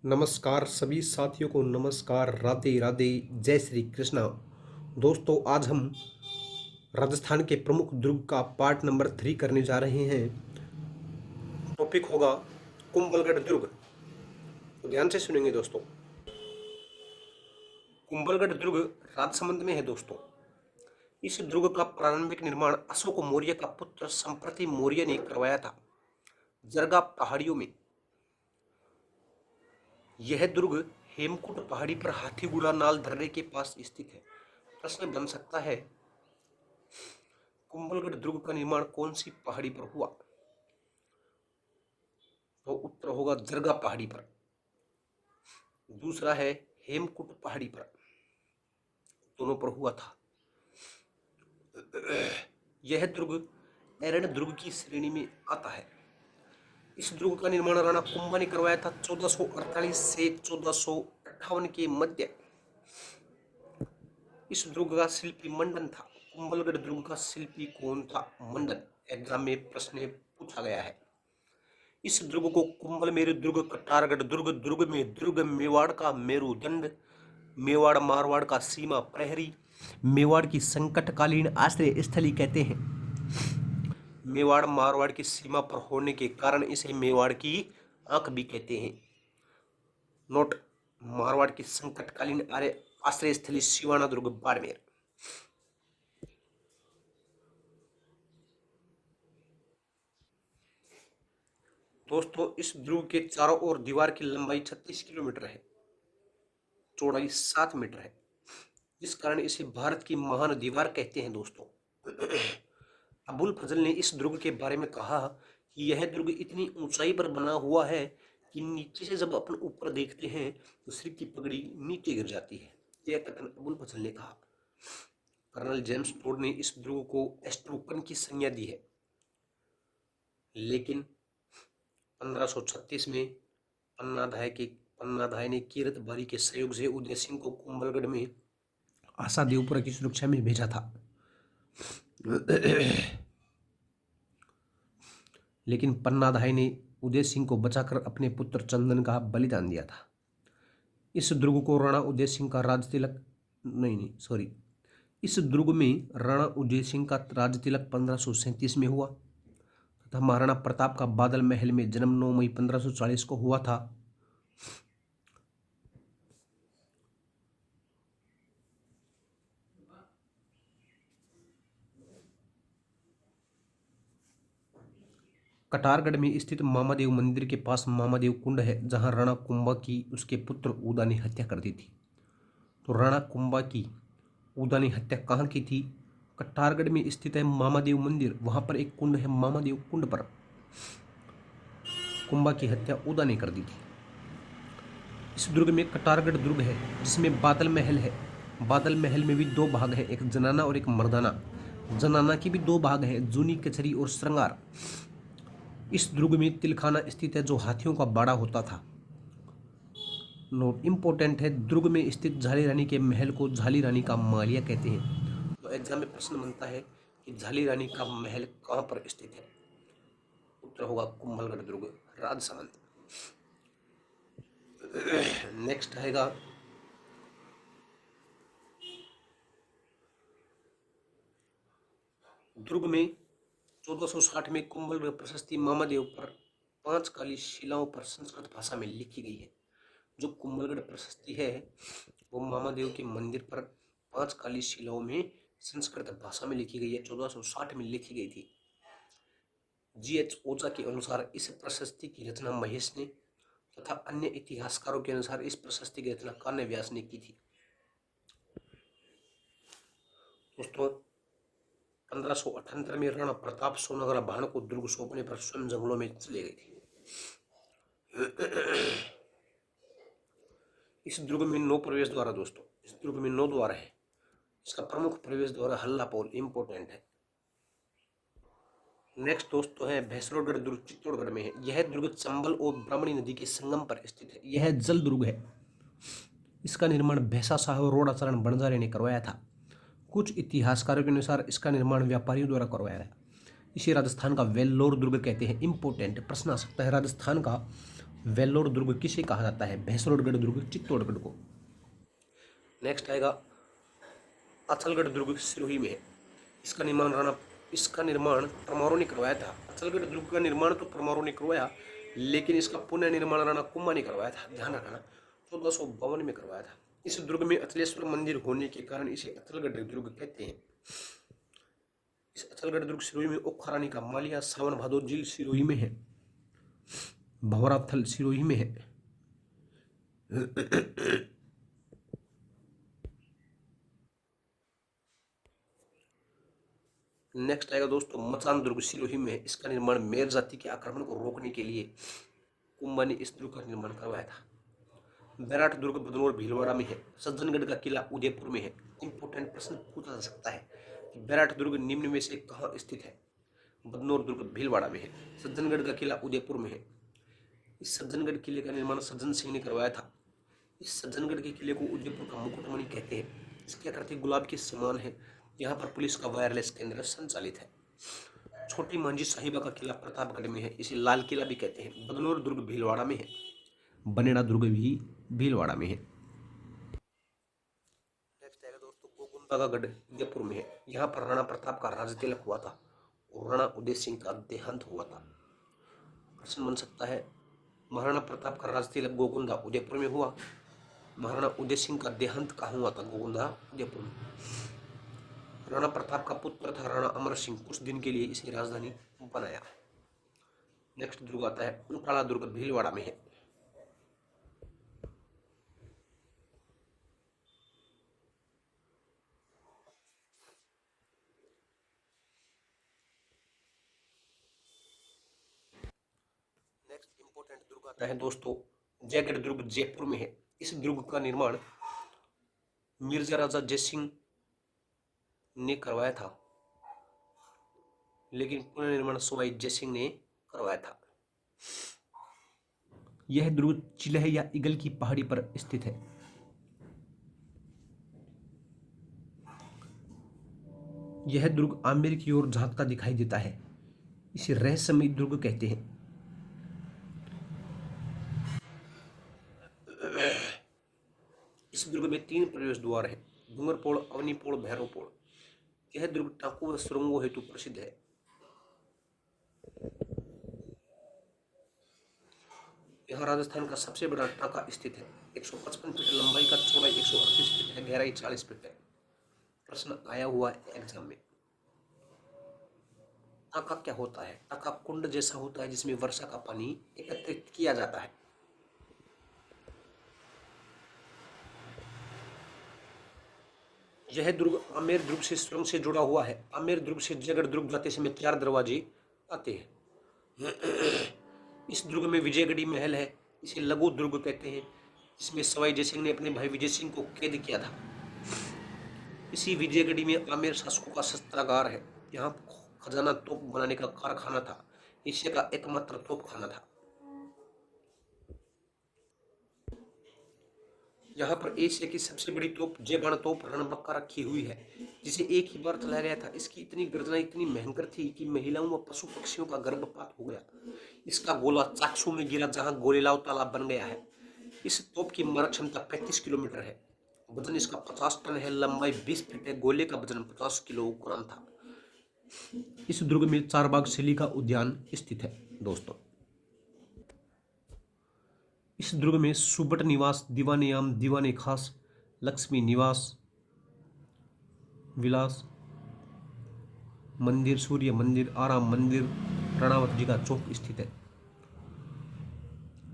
नमस्कार सभी साथियों को। नमस्कार, राधे राधे, जय श्री कृष्णा। दोस्तों, आज हम राजस्थान के प्रमुख दुर्ग का पार्ट नंबर 3 करने जा रहे हैं। टॉपिक होगा कुंभलगढ़ दुर्ग। तो ध्यान से सुनेंगे दोस्तों। कुंभलगढ़ दुर्ग राजसमंद में है दोस्तों। इस दुर्ग का प्रारंभिक निर्माण अशोक मौर्य का पुत्र संप्रति मौर्य ने करवाया था, जरगा पहाड़ियों में। यह दुर्ग हेमकुंड पहाड़ी पर हाथीगुड़ा नाल दर्रे के पास स्थित है। प्रश्न बन सकता है, कुंभलगढ़ दुर्ग का निर्माण कौन सी पहाड़ी पर हुआ? तो उत्तर होगा जरगा पहाड़ी पर। दूसरा है हेमकुंड पहाड़ी पर, दोनों पर हुआ था। यह दुर्ग एरन दुर्ग की श्रेणी में आता है। इस दुर्ग का निर्माण राणा कुंभा ने करवाया था 1448 से 1458 के मध्य। इस दुर्ग का शिल्पी मंडन था। कुंभलगढ़ दुर्ग का शिल्पी कौन था? मंडन। एग्जाम में प्रश्न पूछा गया है। इस दुर्ग को कुंभल मेरु दुर्ग, कटारगढ़ दुर्ग, दुर्ग में दुर्ग, मेवाड़ का मेरुदंड, मेवाड़ मारवाड़ का सीमा प्रहरी, मेवाड़ की संकटकालीन आश्रय स्थली कहते हैं। मेवाड़ मारवाड़ की सीमा पर होने के कारण इसे मेवाड़ की आंख भी कहते हैं। नोट: मारवाड़ की संकटकालीन आश्रय स्थली सिवाना दुर्ग, बाड़मेर। दोस्तों, इस दुर्ग के चारों ओर दीवार की लंबाई 36 किलोमीटर है, चौड़ाई 7 मीटर है, जिस कारण इसे भारत की महान दीवार कहते हैं दोस्तों। अबुल फजल ने इस दुर्ग के बारे में कहा कि यह दुर्ग इतनी ऊंचाई पर बना हुआ है कि नीचे से जब अपन ऊपर देखते हैं तो सिर की पगड़ी नीचे गिर जाती है। यह कथन अबुल फजल ने कहा। कर्नल जेम्स टोड ने इस दुर्ग को एस्ट्रोकन की संज्ञा दी है, लेकिन 1536 में पन्नाधाय ने कीरत बारी के सहयोग से उदय सिंह को कुंभलगढ़ में आशा देवपुरा की सुरक्षा में भेजा था। लेकिन पन्नाधाय ने उदय सिंह को बचाकर अपने पुत्र चंदन का बलिदान दिया था। इस दुर्ग को राणा उदय सिंह का राज तिलक इस दुर्ग में राणा उदय सिंह का राज तिलक 1537 में हुआ तथा महाराणा प्रताप का बादल महल में जन्म 9 मई 1540 को हुआ था। कटारगढ़ में स्थित मामादेव मंदिर के पास मामादेव कुंड है, जहां राणा कुंभा की उसके पुत्र उदा ने हत्या कर दी थी। तो राणा कुंभा की उदा ने हत्या कहाँ की थी? कटारगढ़ में स्थित है मामादेव मंदिर, वहां पर एक कुंड है, मामादेव कुंड पर कुंभा की हत्या उदा ने कर दी थी। इस दुर्ग में कटारगढ़ दुर्ग है, जिसमें बादल महल है। बादल महल में भी 2 भाग हैं, एक जनाना और एक मर्दाना। जनाना की भी 2 भाग हैं, जूनी कचहरी और श्रृंगार। इस दुर्ग में तिलखाना स्थित है, जो हाथियों का बाड़ा होता था। नोट इंपॉर्टेंट है, दुर्ग में स्थित झाली रानी के महल को झाली रानी का मालिया कहते हैं। तो एग्जाम में प्रश्न बनता है कि झाली रानी का महल कहाँ पर स्थित है? उत्तर होगा कुंभलगढ़ दुर्ग, राजसमंद। नेक्स्ट आएगा दुर्ग में 1460 में कुंभलगढ़ प्रशस्ति मामादेव पर 5 काली शिलाओं पर संस्कृत भाषा में लिखी गई है। जो कुंभलगढ़ प्रशस्ति है वो मामादेव के मंदिर पर 5 काली शिलाओं में संस्कृत भाषा में लिखी गई है, 1460 में लिखी गई थी। GH ओझा के अनुसार इस प्रशस्ति की रचना महेश ने तथा अन्य इतिहासकारों के अनुसार इस प्रशस्ति की रचना कान्य व्यास ने की थी। दोस्तों, 1578 में राणा प्रताप सोनागरा भाण को दुर्ग सौंपने पर स्वयं जंगलों में चले गए थे। इस दुर्ग में 9 प्रवेश द्वार दोस्तों, इस दुर्ग में 9 द्वार है। इसका प्रमुख प्रवेश द्वार हल्लापोल, इंपोर्टेंट है। नेक्स्ट दोस्तों है भैंसलोडगढ़ दुर्ग, चित्तौड़गढ़ में है। यह दुर्ग चंबल और ब्राह्मणी नदी के संगम पर स्थित है। यह जल दुर्ग है। इसका निर्माण भैंसा शाह और रोडाचरण बंजारे ने करवाया था। कुछ इतिहासकारों के अनुसार इसका निर्माण व्यापारियों द्वारा करवाया गया। इसे राजस्थान का वेल्लोर दुर्ग कहते हैं। इंपोर्टेंट प्रश्न आ सकता है, राजस्थान का वेल्लोर दुर्ग किसे कहा जाता है? भैंसलोडगढ़ दुर्ग, चित्तौड़गढ़ को। नेक्स्ट आएगा अचलगढ़ दुर्ग सिरोही में है। इसका निर्माण परमारों ने करवाया था। अचलगढ़ दुर्ग का निर्माण तो परमारों ने करवाया, लेकिन इसका पुनः निर्माण राणा कुंभा ने करवाया था। ध्यान रखना, 1452 में करवाया था। इस दुर्ग में अचलेश्वर मंदिर होने के कारण इसे अचलगढ़ दुर्ग कहते हैं। इस अचलगढ़ दुर्ग सिरोही में ओखा रानी का मालिया, सावन भादो झील सिरोही में है। भंवरा थल सिरोही में है। नेक्स्ट आएगा दोस्तों मचान दुर्ग सिरोही में है। इसका निर्माण मेर जाति के आक्रमण को रोकने के लिए कुंभा ने इस दुर्ग का निर्माण करवाया था। बैराट दुर्ग बदनौर भीलवाड़ा में है। सज्जनगढ़ का किला उदयपुर में है। इंपोर्टेंट प्रश्न पूछा जा सकता है कि बैराट दुर्ग निम्न में से कहाँ स्थित है? बदनौर दुर्ग भीलवाड़ा में है। सज्जनगढ़ का किला उदयपुर में है। इस सज्जनगढ़ किले का निर्माण सज्जन सिंह ने करवाया था। इस सज्जनगढ़ के किले को उदयपुर का मुकुटमणि कहते हैं। इसकी आकृति गुलाब के समान है। यहाँ पर पुलिस का वायरलेस केंद्र संचालित है। छोटी मांझी साहिबा का किला प्रतापगढ़ में है। इसे लाल किला भी कहते हैं। बदनौर दुर्ग भीलवाड़ा में है। बनेड़ा दुर्ग भी भीलवाड़ा में है। नेक्स्ट आएगा दोस्तों गोगुंदा का गढ़ उदयपुर में है। यहाँ पर राणा प्रताप का राज तिलक हुआ था और राणा उदय सिंह का देहांत हुआ था। प्रश्न बन सकता है महाराणा प्रताप का राज तिलक गोगुंदा उदयपुर में हुआ। महाराणा उदय सिंह का देहांत कहाँ हुआ था? गोगुंदा उदयपुर में। राणा प्रताप का पुत्र था राणा अमर सिंह, कुछ दिन के लिए इसे राजधानी बनाया। नेक्स्ट दुर्ग आता है उंटाला दुर्ग भीलवाड़ा में है। नेक्स्ट इंपोर्टेंट दुर्ग आता है दोस्तों जयगढ़ दुर्ग जयपुर में है। इस दुर्ग का निर्माण मिर्जा राजा जयसिंह ने करवाया था, लेकिन पुनर्निर्माण सवाई जयसिंह ने करवाया था। यह दुर्ग चिलह या ईगल की पहाड़ी पर स्थित है। यह दुर्ग आमेर की ओर झांकता दिखाई देता है। इसे रहस्यमयी दुर्ग कहते हैं। इस दुर्ग में 3 प्रवेश द्वार हैं, डूंगरपोड़, अवनीपोड़, भैरवपोड़। यह दुर्ग टापू व सुरंगों हेतु प्रसिद्ध है। यहाँ राजस्थान का सबसे बड़ा टाका स्थित है। 155 फीट लंबाई का, चौड़ाई 138 फीट है, गहराई 40 फीट है। प्रश्न आया हुआ है एग्जाम में। टाका क्या होता है? टाका कुंड जैसा होता है जिसमें वर्षा का पानी एकत्रित किया जाता है। यह दुर्ग आमेर दुर्ग से सुरंग से जुड़ा हुआ है। आमेर दुर्ग से जयगढ़ दुर्ग जाते समय 4 दरवाजे आते हैं। इस दुर्ग में विजयगढ़ी महल है। इसे लघु दुर्ग कहते हैं। इसमें सवाई जयसिंह ने अपने भाई विजय सिंह को कैद किया था। इसी विजयगढ़ी में आमेर शासकों का शस्त्रागार है। यहाँ खजाना तोप बनाने का कारखाना था। एशिया का एकमात्र तोप खाना था। यहाँ पर एशिया की सबसे बड़ी तोप जयबाण तोप रणबक्का रखी हुई है, जिसे एक ही बार चलाया गया था। इसकी इतनी गर्जना इतनी भयंकर थी कि महिलाओं व पशु पक्षियों का गर्भपात हो गया। इसका गोला चाकसू में गिरा, जहां गोलेलाव तालाब बन गया है। इस तोप की मारक क्षमता 35 किलोमीटर है। वजन इसका 50 टन है। लंबाई 20 फीट है। गोले का वजन 50 किलोग्राम था। इस दुर्ग में चारबाग शैली का उद्यान स्थित है दोस्तों। इस दुर्ग में सुबट निवास, दीवाने आम, दीवाने खास, लक्ष्मी निवास, विलास मंदिर, सूर्य मंदिर, आराम मंदिर, राणावत जी का चौक स्थित है।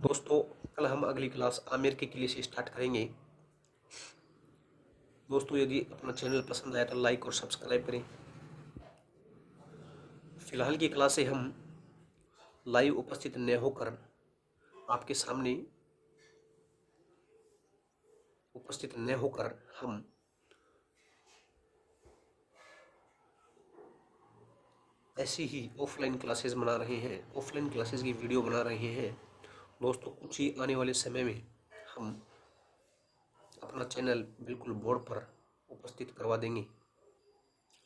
दोस्तों कल हम अगली क्लास आमेर के किले से स्टार्ट करेंगे। दोस्तों यदि अपना चैनल पसंद आया तो लाइक और सब्सक्राइब करें। फिलहाल की क्लास से हम लाइव उपस्थित न होकर आपके सामने उपस्थित न होकर हम ऐसी ही ऑफलाइन क्लासेस बना रहे हैं। ऑफलाइन क्लासेस की वीडियो बना रहे हैं दोस्तों। कुछ ही आने वाले समय में हम अपना चैनल बिल्कुल बोर्ड पर उपस्थित करवा देंगे।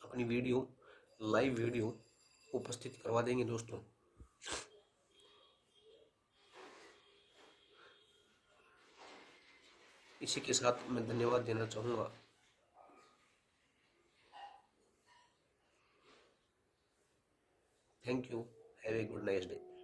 अपनी वीडियो लाइव वीडियो उपस्थित करवा देंगे दोस्तों। इसी के साथ मैं धन्यवाद देना चाहूँगा। Thank you. Have a good nice day.